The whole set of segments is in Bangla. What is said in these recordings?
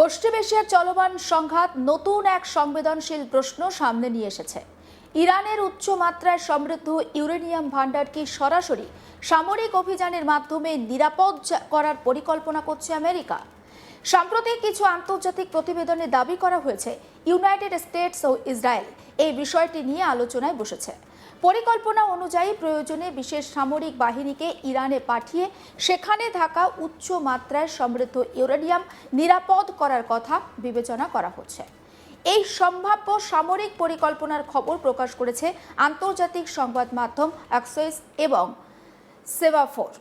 পশ্চিম এশিয়ার চলমান সংঘাত নতুন এক সংবেদনশীল প্রশ্ন সামনে নিয়ে এসেছে। ইরানের উচ্চ মাত্রায় সমৃদ্ধ ইউরেনিয়াম ভান্ডার কি সরাসরি সামরিক অভিযানের মাধ্যমে নিরাপদ করার পরিকল্পনা করছে আমেরিকা? সাম্প্রতিক কিছু আন্তর্জাতিক প্রতিবেদনে দাবি করা হয়েছে ইউনাইটেড স্টেটস ও ইসরায়েল এই বিষয়টি নিয়ে আলোচনায় বসেছে। পরিকল্পনা অনুযায়ী প্রয়োজনে বিশেষ সামরিক বাহিনীকে ইরানে পাঠিয়ে সেখানে থাকা উচ্চ মাত্রায় সমৃদ্ধ ইউরেনিয়াম নিরাপদ করার কথা বিবেচনা করা হচ্ছে। এই সম্ভাব্য সামরিক পরিকল্পনার খবর প্রকাশ করেছে আন্তর্জাতিক সংবাদ মাধ্যম অ্যাক্সিওস এবং সেমাফোর।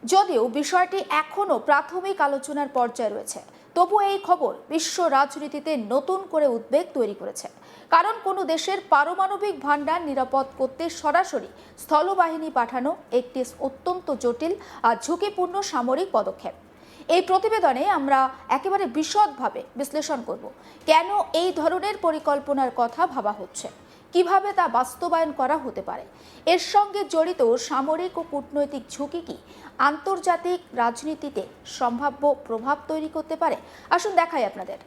যদিও বিষয়টি এখনও প্রাথমিক আলোচনার পর্যায়ে রয়েছে, তবু এই খবর বিশ্ব রাজনীতিতে নতুন করে উদ্বেগ তৈরি করেছে। কারণ কোনো দেশের পারমাণবিক ভান্ডার নিরাপদ করতে সরাসরি স্থলবাহিনী পাঠানো একটি অত্যন্ত জটিল আর ঝুঁকিপূর্ণ সামরিক পদক্ষেপ। এই প্রতিবেদনে আমরা একেবারে বিশদভাবে বিশ্লেষণ করব কেন এই ধরনের পরিকল্পনার কথা ভাবা হচ্ছে, কিভাবে তা বাস্তবায়ন করা হতে পারে, এর সঙ্গে জড়িত সামরিক ও কূটনৈতিক ঝুঁকি কি আন্তর্জাতিক রাজনীতিতে সম্ভাব্য প্রভাব তৈরি করতে পারে। আসুন দেখাই আপনাদের।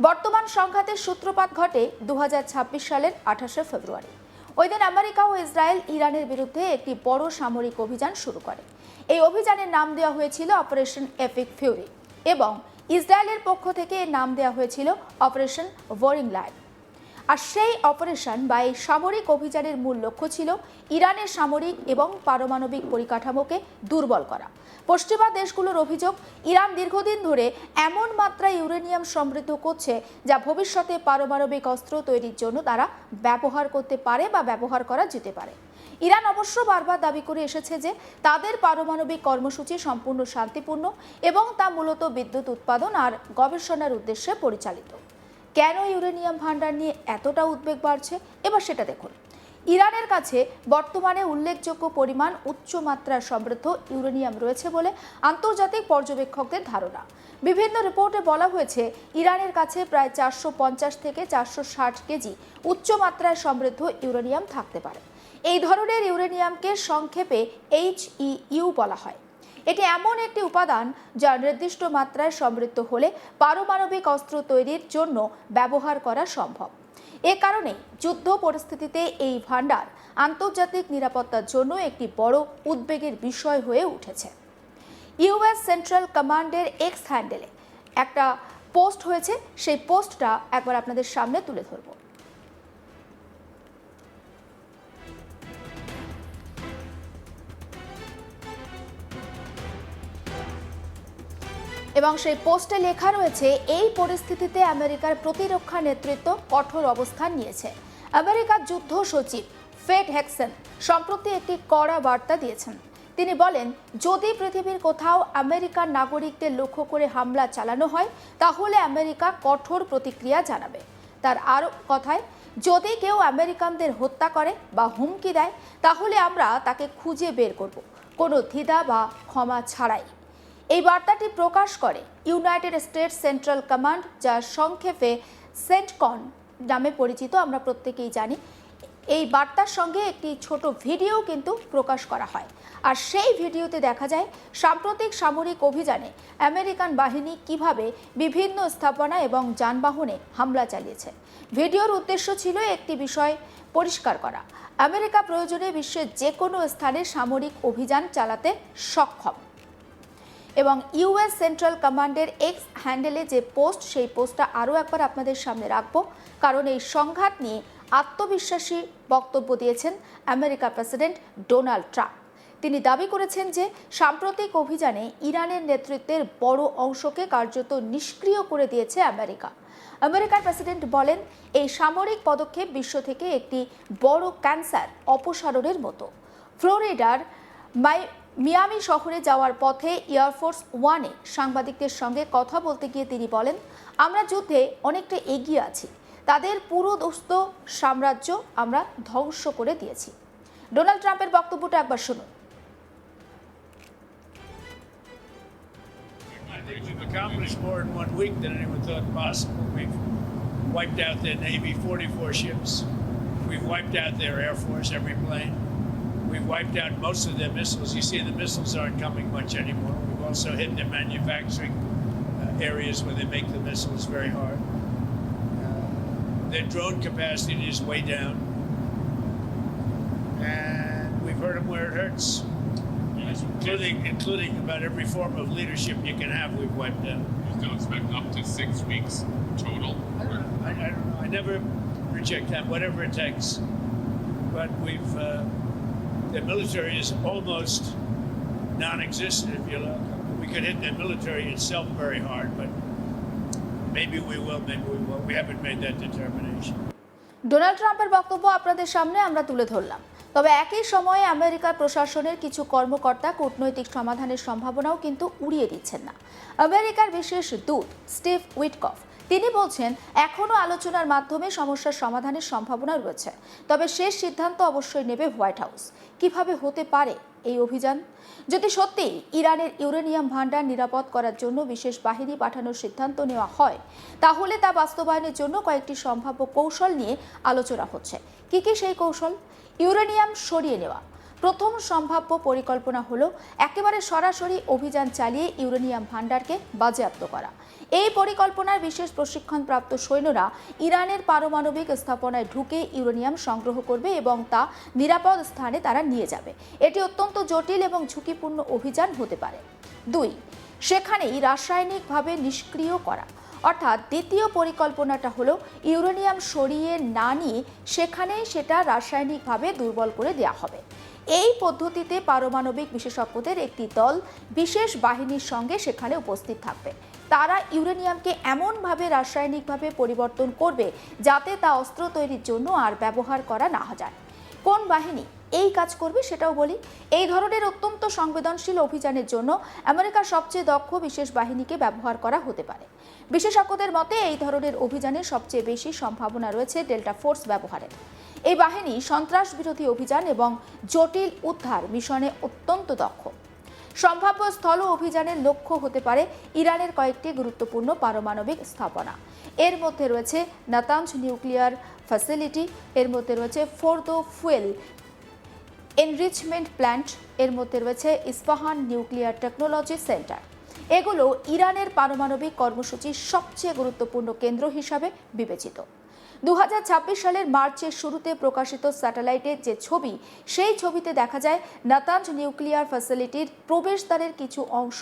বর্তমান সংঘাতের সূত্রপাত ঘটে 2026 সালের 28শে ফেব্রুয়ারি। ওই দিন আমেরিকা ও ইসরায়েল ইরানের বিরুদ্ধে একটি বড় সামরিক অভিযান শুরু করে। এই অভিযানের নাম দেওয়া হয়েছিল অপারেশন এপিক ফিউরি এবং ইসরায়েলের পক্ষ থেকে এর নাম দেওয়া হয়েছিল অপারেশন ওয়ারিং লায়ন। আর সেই অপারেশন বা এই সামরিক অভিযানের মূল লক্ষ্য ছিল ইরানের সামরিক এবং পারমাণবিক পরিকাঠামোকে দুর্বল করা। পশ্চিমা দেশগুলোর অভিযোগ, ইরান দীর্ঘদিন ধরে এমন মাত্রায় ইউরেনিয়াম সমৃদ্ধ করছে যা ভবিষ্যতে পারমাণবিক অস্ত্র তৈরির জন্য তারা ব্যবহার করতে পারে বা ব্যবহার করা যেতে পারে। ইরান অবশ্য বারবার দাবি করে এসেছে যে তাদের পারমাণবিক কর্মসূচি সম্পূর্ণ শান্তিপূর্ণ এবং তা মূলত বিদ্যুৎ উৎপাদন আর গবেষণার উদ্দেশ্যে পরিচালিত। কেন ইউরেনিয়াম ভান্ডার নিয়ে এতটা উদ্বেগ বাড়ছে, এবার সেটা দেখুন। ইরানের কাছে বর্তমানে উল্লেখযোগ্য পরিমাণ উচ্চ মাত্রার সমৃদ্ধ ইউরেনিয়াম রয়েছে বলে আন্তর্জাতিক পর্যবেক্ষকদের ধারণা। বিভিন্ন রিপোর্টে বলা হয়েছে ইরানের কাছে প্রায় 450 থেকে 460 কেজি উচ্চ মাত্রায় সমৃদ্ধ ইউরেনিয়াম থাকতে পারে। এই ধরনের ইউরেনিয়ামকে সংক্ষেপে HEU বলা হয়। এটি এমন একটি উপাদান যা নির্দিষ্ট মাত্রায় সমৃদ্ধ হলে পারমাণবিক অস্ত্র তৈরির জন্য ব্যবহার করা সম্ভব। এ কারণে যুদ্ধ পরিস্থিতিতে এই ভান্ডার আন্তর্জাতিক নিরাপত্তার জন্য একটি বড় উদ্বেগের বিষয় হয়ে উঠেছে। ইউএস সেন্ট্রাল কমান্ডের এক্স হ্যান্ডেলে একটা পোস্ট হয়েছে, সেই পোস্টটা একবার আপনাদের সামনে তুলে ধরব। এবং সেই পোস্টে লেখা রয়েছে, এই পরিস্থিতিতে আমেরিকার প্রতিরক্ষা নেতৃত্ব কঠোর অবস্থান নিয়েছে। আমেরিকার যুদ্ধ সচিব ফেড হেক্সন সম্প্রতি একটি কড়া বার্তা দিয়েছেন। তিনি বলেন, যদি পৃথিবীর কোথাও আমেরিকার নাগরিকদের লক্ষ্য করে হামলা চালানো হয় তাহলে আমেরিকা কঠোর প্রতিক্রিয়া জানাবে। তার আরও কথায়, যদি কেউ আমেরিকানদের হত্যা করে বা হুমকি দেয় তাহলে আমরা তাকে খুঁজে বের করব, কোনো দ্বিধা বা ক্ষমা ছাড়াই। এই বার্তাটি প্রকাশ করে ইউনাইটেড স্টেটস সেন্ট্রাল কমান্ড, যা সংক্ষেপে সেন্টকন নামে পরিচিত, আমরা প্রত্যেকেই জানি। এই বার্তার সঙ্গে একটি ছোট ভিডিও কিন্তু প্রকাশ করা হয়। আর সেই ভিডিওতে দেখা যায় সাম্প্রতিক সামরিক অভিযানে আমেরিকান বাহিনী কিভাবে বিভিন্ন স্থাপনা এবং যানবাহনে হামলা চালিয়েছে। ভিডিওর উদ্দেশ্য ছিল একটি বিষয় পরিষ্কার করা, আমেরিকা প্রয়োজনে বিশ্বের যে কোনো স্থানে সামরিক অভিযান চালাতে সক্ষম। এবং ইউএস সেন্ট্রাল কমান্ডের এক্স হ্যান্ডেলে যে পোস্ট, সেই পোস্টটা আরও একবার আপনাদের সামনে রাখবো, কারণ এই সংঘাত নিয়ে আত্মবিশ্বাসী বক্তব্য দিয়েছেন আমেরিকার প্রেসিডেন্ট ডোনাল্ড ট্রাম্প। তিনি দাবি করেছেন যে সাম্প্রতিক অভিযানে ইরানের নেতৃত্বের বড় অংশকে কার্যত নিষ্ক্রিয় করে দিয়েছে আমেরিকা। আমেরিকার প্রেসিডেন্ট বলেন, এই সামরিক পদক্ষেপ বিশ্ব থেকে একটি বড় ক্যান্সার অপসারণের মতো। ফ্লোরিডার মিয়ামি শহরে যাওয়ার পথে এয়ারফোর্স ওয়ানে সাংবাদিকদের সঙ্গে কথা বলতে গিয়ে তিনি বলেন, আমরা যুদ্ধে অনেকটা এগিয়ে আছি, তাদের পুরো দোস্ত সাম্রাজ্য আমরা ধ্বংস করে দিয়েছি। ডোনাল্ড ট্রাম্পের বক্তব্যটা একবার শুনুন। We've accomplished more in 1 week than anyone thought possible. We've wiped out their Navy 44 ships. We've wiped out their Air Force, every plane. We've wiped out most of their missiles. You see, the missiles aren't coming much anymore. We've also hit their manufacturing areas where they make the missiles very hard. Their drone capacity is way down, and we've hurt them where it hurts, including about every form of leadership you can have. We've wiped out. You still expect up to 6 weeks total? I don't know. I never reject that, whatever it takes. But the military is almost non-existent, if you look. We could hit the military itself very hard, but maybe we will, maybe we won't. We haven't made that determination. Donald ট্রাম্পের বক্তব্য আপনাদের সামনে আমরা তুলে ধরলাম। তবে একই সময়ে আমেরিকার প্রশাসনের কিছু কর্মকর্তা কূটনৈতিক সমাধানের সম্ভাবনাও কিন্তু উড়িয়ে দিচ্ছেন না। আমেরিকার বিশেষ দূত স্টিভ উইটকফ তিনি বলছেন এখনও আলোচনার মাধ্যমে সমস্যার সমাধানের সম্ভাবনা রয়েছে, তবে শেষ সিদ্ধান্ত অবশ্যই নেবে হোয়াইট হাউস। কিভাবে হতে পারে এই অভিযান? যদি সত্যি ইরানের ইউরেনিয়াম ভান্ডার নিরাপদ করার জন্য বিশেষ বাহিনী পাঠানোর সিদ্ধান্ত নেওয়া হয়, তাহলে তা বাস্তবায়নের জন্য কয়েকটি সম্ভাব্য কৌশল নিয়ে আলোচনা হচ্ছে। কি কি সেই কৌশল? ইউরেনিয়াম সরিয়ে নেওয়া। প্রথম সম্ভাব্য পরিকল্পনা হলো একেবারে সরাসরি অভিযান চালিয়ে ইউরেনিয়াম ভান্ডারকে বাজেয়াপ্ত করা। এই পরিকল্পনার বিশেষ প্রশিক্ষণপ্রাপ্ত সৈন্যরা ইরানের পারমাণবিক স্থাপনায় ঢুকে ইউরেনিয়াম সংগ্রহ করবে এবং তা নিরাপদ স্থানে তারা নিয়ে যাবে। এটি অত্যন্ত জটিল এবং ঝুঁকিপূর্ণ অভিযান হতে পারে। 2. সেখানেই রাসায়নিকভাবে নিষ্ক্রিয় করা। অর্থাৎ দ্বিতীয় পরিকল্পনাটা হলো ইউরেনিয়াম সরিয়ে না নিয়ে সেখানেই সেটা রাসায়নিকভাবে দুর্বল করে দেওয়া হবে। এই পদ্ধতিতে পারমাণবিক বিশেষজ্ঞদের একটি দল বিশেষ বাহিনীর সঙ্গে সেখানে উপস্থিত থাকবে। তারা ইউরেনিয়ামকে এমনভাবে রাসায়নিকভাবে পরিবর্তন করবে যাতে তা অস্ত্র তৈরির জন্য আর ব্যবহার করা না যায়। কোন বাহিনী এই কাজ করবে সেটাও বলি। এই ধরনের অত্যন্ত সংবেদনশীল অভিযানের জন্য আমেরিকার সবচেয়ে দক্ষ বিশেষ বাহিনীকে ব্যবহার করা হতে পারে। বিশেষজ্ঞদের মতে এই ধরনের অভিযানে সবচেয়ে বেশি সম্ভাবনা রয়েছে ডেল্টা ফোর্স ব্যবহারের। এই বাহিনী সন্ত্রাস বিরোধী অভিযান এবং জটিল উদ্ধার মিশনে অত্যন্ত দক্ষ। সম্ভাব্য স্থল অভিযানের লক্ষ্য হতে পারে ইরানের কয়েকটি গুরুত্বপূর্ণ পারমাণবিক স্থাপনা। এর মধ্যে রয়েছে নাতানজ নিউক্লিয়ার ফ্যাসিলিটি, এর মধ্যে রয়েছে ফোর্দো ফুয়েল এনরিচমেন্ট প্ল্যান্ট, এর মধ্যে রয়েছে ইস্পাহান নিউক্লিয়ার টেকনোলজি সেন্টার। এগুলো ইরানের পারমাণবিক কর্মসূচির সবচেয়ে গুরুত্বপূর্ণ কেন্দ্র হিসাবে বিবেচিত। 2026 সালের মার্চের শুরুতে প্রকাশিত স্যাটেলাইটের যে ছবি, সেই ছবিতে দেখা যায় নাতানজ নিউক্লিয়ার ফ্যাসিলিটির প্রবেশদ্বারের কিছু অংশ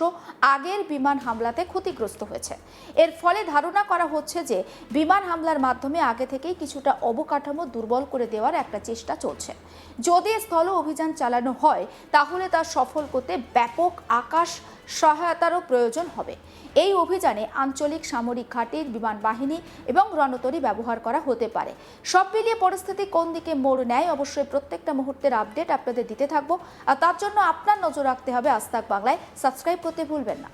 আগের বিমান হামলাতে ক্ষতিগ্রস্ত হয়েছে। এর ফলে ধারণা করা হচ্ছে যে বিমান হামলার মাধ্যমে আগে থেকেই কিছুটা অবকাঠামো দুর্বল করে দেওয়ার একটা চেষ্টা চলছে। যদি স্থল অভিযান চালানো হয় তাহলে তা সফল করতে ব্যাপক আকাশ সহায়তারও প্রয়োজন হবে। এই অভিযানে আঞ্চলিক সামরিক ঘাঁটির বিমান বাহিনী এবং রণতরী ব্যবহার করা হতে পারে। সব মিলিয়ে পরিস্থিতি কোন দিকে মোড় নেয় অবশ্যই প্রত্যেকটা মুহূর্তের আপডেট আপনাদের দিতে থাকবো। আর তার জন্য আপনার নজর রাখতে হবে আজ তাক বাংলায়। সাবস্ক্রাইব করতে ভুলবেন না।